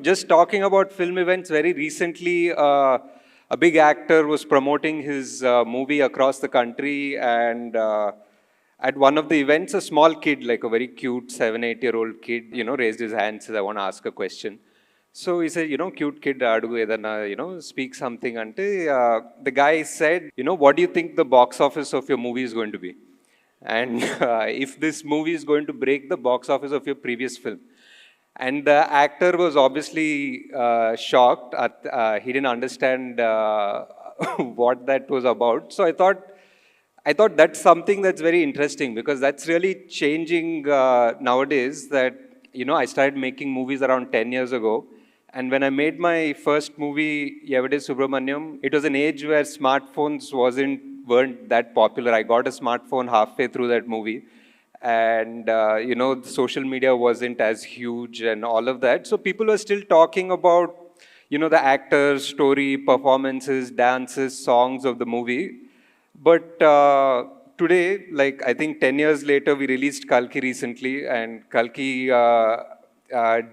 just talking about film events, very recently, a big actor was promoting his movie across the country, and at one of the events, a small kid, like a very cute 7, 8-year-old kid, raised his hand, said, "I want to ask a question." So he said, cute kid, adugu edana, speak something. Ante, the guy said, what do you think the box office of your movie is going to be? And if this movie is going to break the box office of your previous film. And the actor was obviously shocked. He didn't understand what that was about. So I thought that's something that's very interesting, because that's really changing nowadays. That I started making movies around 10 years ago, and when I made my first movie, Yevade Subramanyam, it was an age where smartphones weren't that popular. I got a smartphone halfway through that movie, and the social media wasn't as huge and all of that. So people were still talking about the actors, story, performances, dances, songs of the movie. But today, like I think 10 years later, we released Kalki recently, and Kalki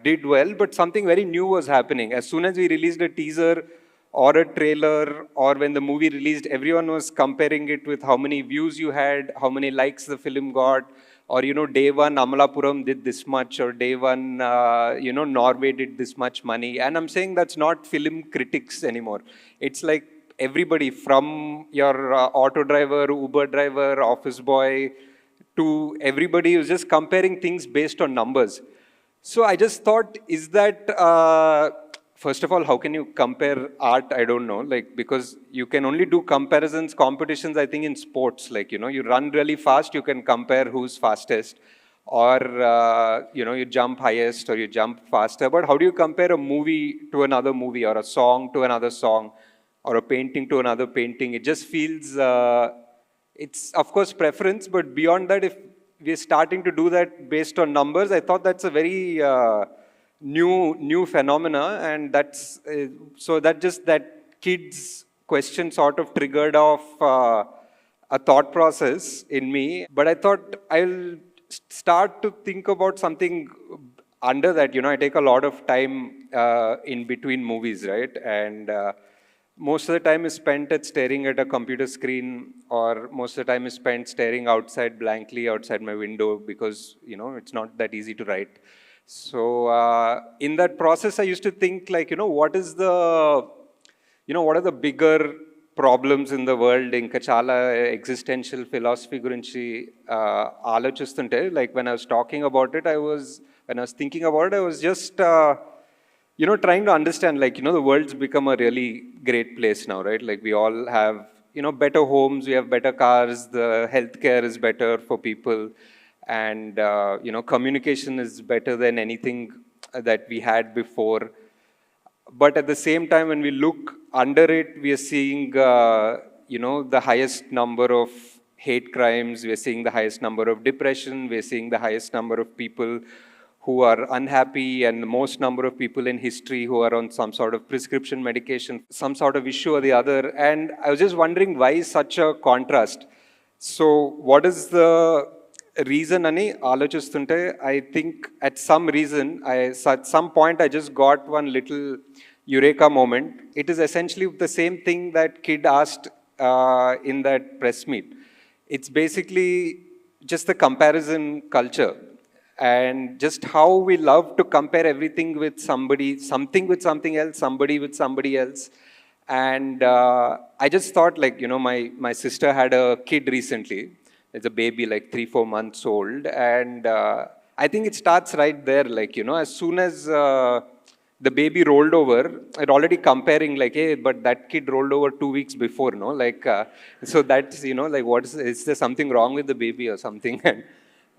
did well, but something very new was happening. As soon as we released a teaser or a trailer, or when the movie released, everyone was comparing it with how many views you had, how many likes the film got, or day one Amalapuram did this much, or day one Norway did this much money. And I'm saying that's not film critics anymore. It's like everybody, from your auto driver, Uber driver, office boy, to everybody who's just comparing things based on numbers. So I just thought, is that, first of all, how can you compare art? I don't know, because you can only do comparisons, competitions, I think, in sports. You run really fast, you can compare who's fastest, or, you jump highest, or you jump faster. But how do you compare a movie to another movie, or a song to another song, or a painting to another painting? It just feels, it's of course preference, but beyond that, if we're starting to do that based on numbers, I thought that's a very new phenomena, and that's so that kid's question sort of triggered off a thought process in me. But I thought I'll start to think about something under that. I take a lot of time in between movies, right? And most of the time is spent at staring at a computer screen, or most of the time is spent staring outside blankly outside my window, because it's not that easy to write. So in that process, I used to think, what is the what are the bigger problems in the world? Inka chala existential philosophy gurinchi alochustunte, when I was talking about it, when I was thinking about it, I was just trying to understand, the world's become a really great place now, right? We all have, better homes, we have better cars, the healthcare is better for people, and, communication is better than anything that we had before. But at the same time, when we look under it, we are seeing, the highest number of hate crimes, we are seeing the highest number of depression, we are seeing the highest number of people who are unhappy, and the most number of people in history who are on some sort of prescription medication, some sort of issue or the other. And I was just wondering, why such a contrast? So what is the reason ani alochustunte? I think at some reason, at some point I just got one little eureka moment. It is essentially the same thing that kid asked in that press meet. It's basically just the comparison culture, and just how we love to compare everything with somebody, something with something else, somebody with somebody else. And I just thought, my sister had a kid recently. It's a baby, 3-4 months old. And I think it starts right there, as soon as the baby rolled over, it already comparing, hey, but that kid rolled over 2 weeks before, no? So that's, is there something wrong with the baby or something?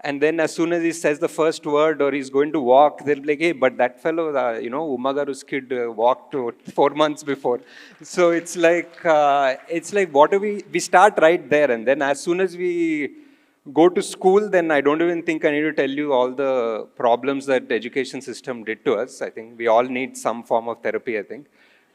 And then as soon as he says the first word, or he's going to walk, they'll be like, hey, but that fellow, Umagaru's kid walked 4 months before. So it's what do we start right there. And then as soon as we go to school, then I don't even think I need to tell you all the problems that the education system did to us. I think we all need some form of therapy, I think.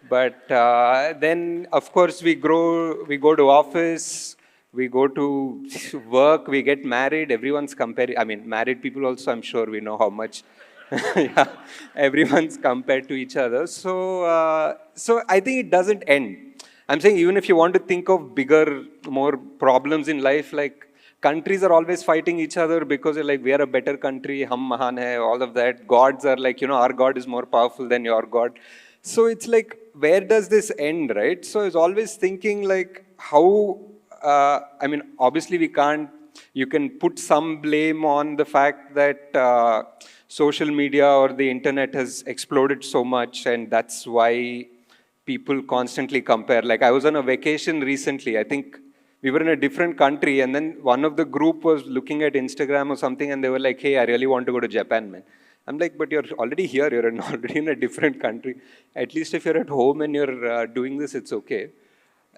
But then, of course, we go to office, we go to work, we get married, everyone's comparing. I mean, married people also, I'm sure we know how much Yeah, everyone's compared to each other. So I think it doesn't end. I'm saying even if you want to think of bigger, more problems in life, like countries are always fighting each other because they're like we are a better country, hum mahan hai, all of that. Gods are like our God is more powerful than your God. So it's like where does this end, right? So I was always thinking like how. I mean, obviously we can't you can put some blame on the fact that social media or the internet has exploded so much, and that's why people constantly compare. Like I was on a vacation recently. I think we were in a different country, and then one of the group was looking at Instagram or something, and they were like, "Hey, I really want to go to Japan, man." I'm like, "But you're already here. You're already in a different country. At least if you're at home and you're doing this, it's okay."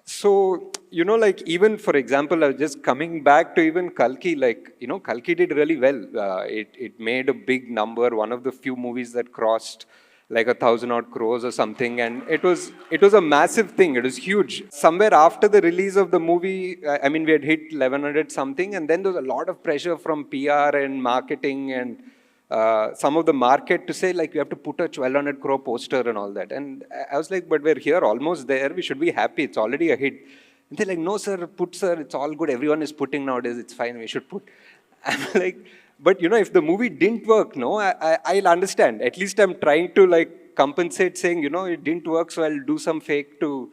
So, like even for example, I was just coming back to even Kalki, like, Kalki did really well. It made a big number, one of the few movies that crossed like 1,000 odd crores or something. And it was a massive thing. It was huge. Somewhere after the release of the movie, I mean, we had hit 1,100 something, and then there was a lot of pressure from PR and marketing and some of the market to say like you have to put a 1,200 crore poster and all that. And I was like, but we're here almost there. We should be happy. It's already a hit. And they're like, no, sir, put, sir. It's all good. Everyone is putting nowadays. It's fine. We should put. I'm like, but if the movie didn't work, no, I'll understand. At least I'm trying to like compensate saying, it didn't work. So I'll do some fake to.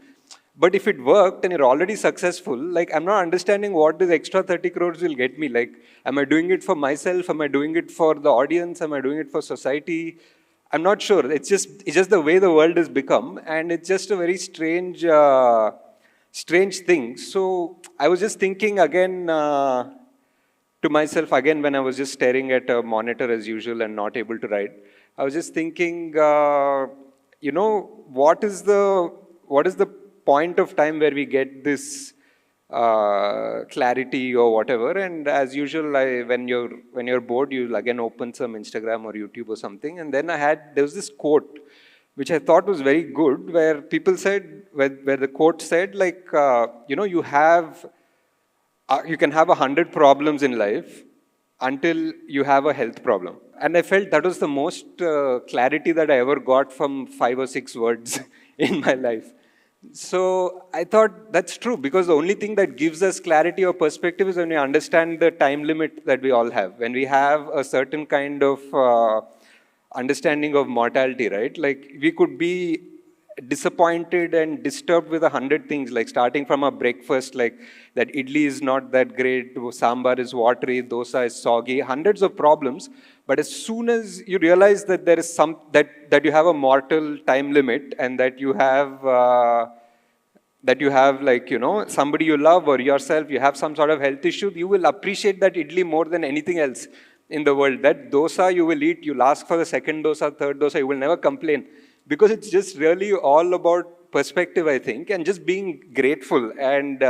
But if it worked and you're already successful, like I'm not understanding what this extra 30 crores will get me. Like, am I doing it for myself? Am I doing it for the audience? Am I doing it for society? I'm not sure. It's just the way the world has become, and it's just a very strange thing. So I was just thinking again to myself again when I was just staring at a monitor as usual and not able to write. I was just thinking, what is the point of time where we get this clarity or whatever? And as usual, when you're bored, you'll again open some Instagram or YouTube or something. And then there was this quote which I thought was very good, where people said, where the quote said, like, you can have 100 problems in life until you have a health problem. And I felt that was the most clarity that I ever got from 5 or 6 words in my life. So I thought that's true, because the only thing that gives us clarity or perspective is when we understand the time limit that we all have. When we have a certain kind of understanding of mortality, right? Like we could be disappointed and disturbed with 100 things, like starting from a breakfast, like that idli is not that great, sambar is watery, dosa is soggy, hundreds of problems. But as soon as you realize that there is that you have a mortal time limit, and that you have like somebody you love or yourself, you have some sort of health issue, you will appreciate that idli more than anything else in the world. That dosa you will eat, you'll ask for the second dosa, third dosa, you will never complain, because it's just really all about perspective, I think, and just being grateful. And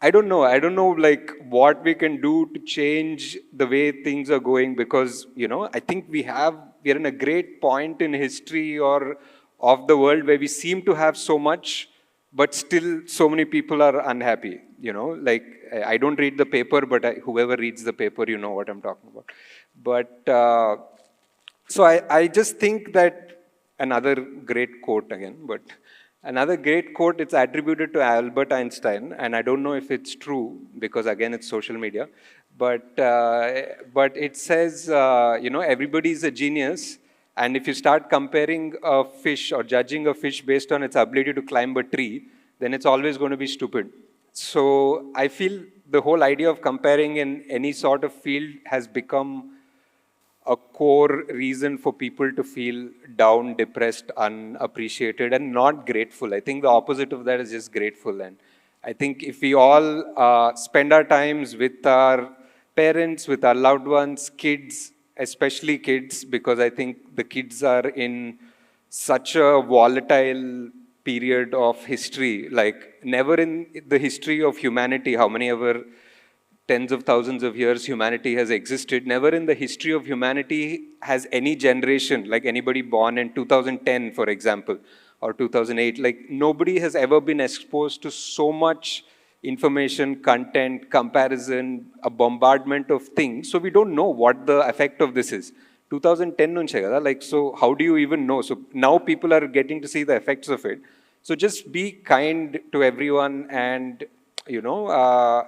I don't know like what we can do to change the way things are going, because I think we're in a great point in history or of the world where we seem to have so much, but still so many people are unhappy. Like I don't read the paper, but whoever reads the paper, you know what I'm talking about. But so I just think that another great quote again, but another great quote, it's attributed to Albert Einstein, and I don't know if it's true because again it's social media, but it says, everybody's a genius, and if you start comparing a fish or judging a fish based on its ability to climb a tree, then it's always going to be stupid. So I feel the whole idea of comparing in any sort of field has become a core reason for people to feel down, depressed, unappreciated, and not grateful. I think the opposite of that is just grateful. And I think if we all spend our times with our parents, with our loved ones, kids, especially kids, because I think the kids are in such a volatile period of history, like never in the history of humanity, how many ever tens of thousands of years humanity has existed, never in the history of humanity has any generation, like anybody born in 2010, for example, or 2008, like nobody has ever been exposed to so much information, content, comparison, a bombardment of things. So we don't know what the effect of this is. 2010 nunche kada. Like, so how do you even know? So now people are getting to see the effects of it. So just be kind to everyone, and you know,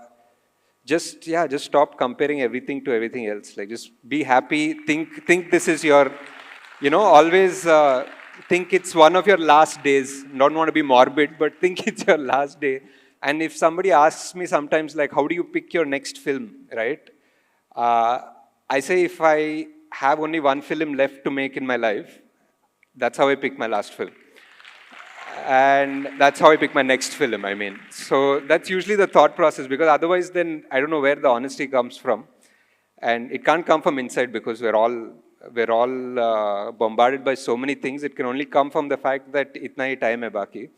just stop comparing everything to everything else. Like, just be happy. Think this is your, you know, always think it's one of your last days. Don't want to be morbid, but think it's your last day. And if somebody asks me sometimes, like, how do you pick your next film, right? Uh, I say, if I have only one film left to make in my life, that's how I pick my last film. And that's how I pick my next film, I mean. So that's usually the thought process, because otherwise then I don't know where the honesty comes from. And it can't come from inside, because we're all bombarded by so many things. It can only come from the fact that itna hi time hai baki.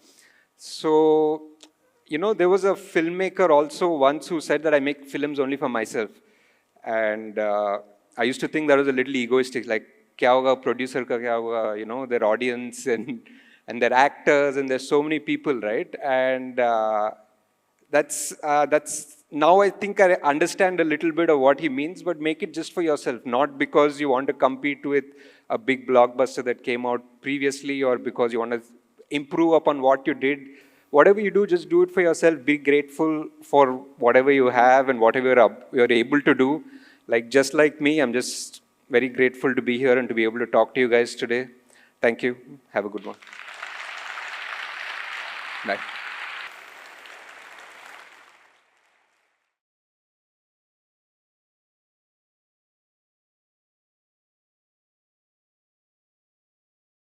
So, you know, there was a filmmaker also once who said that I make films only for myself. And I used to think that was a little egoistic, like, kya hoga, producer ka kya hoga, you know, their audience and their actors, and there's so many people, right? And that's now I think I understand a little bit of what he means, but make it just for yourself, not because you want to compete with a big blockbuster that came out previously, or because you want to improve upon what you did. Whatever you do, just do it for yourself. Be grateful for whatever you have and whatever you're able to do. Like, just like me, I'm just very grateful to be here and to be able to talk to you guys today. Thank you. Have a good one. Bye.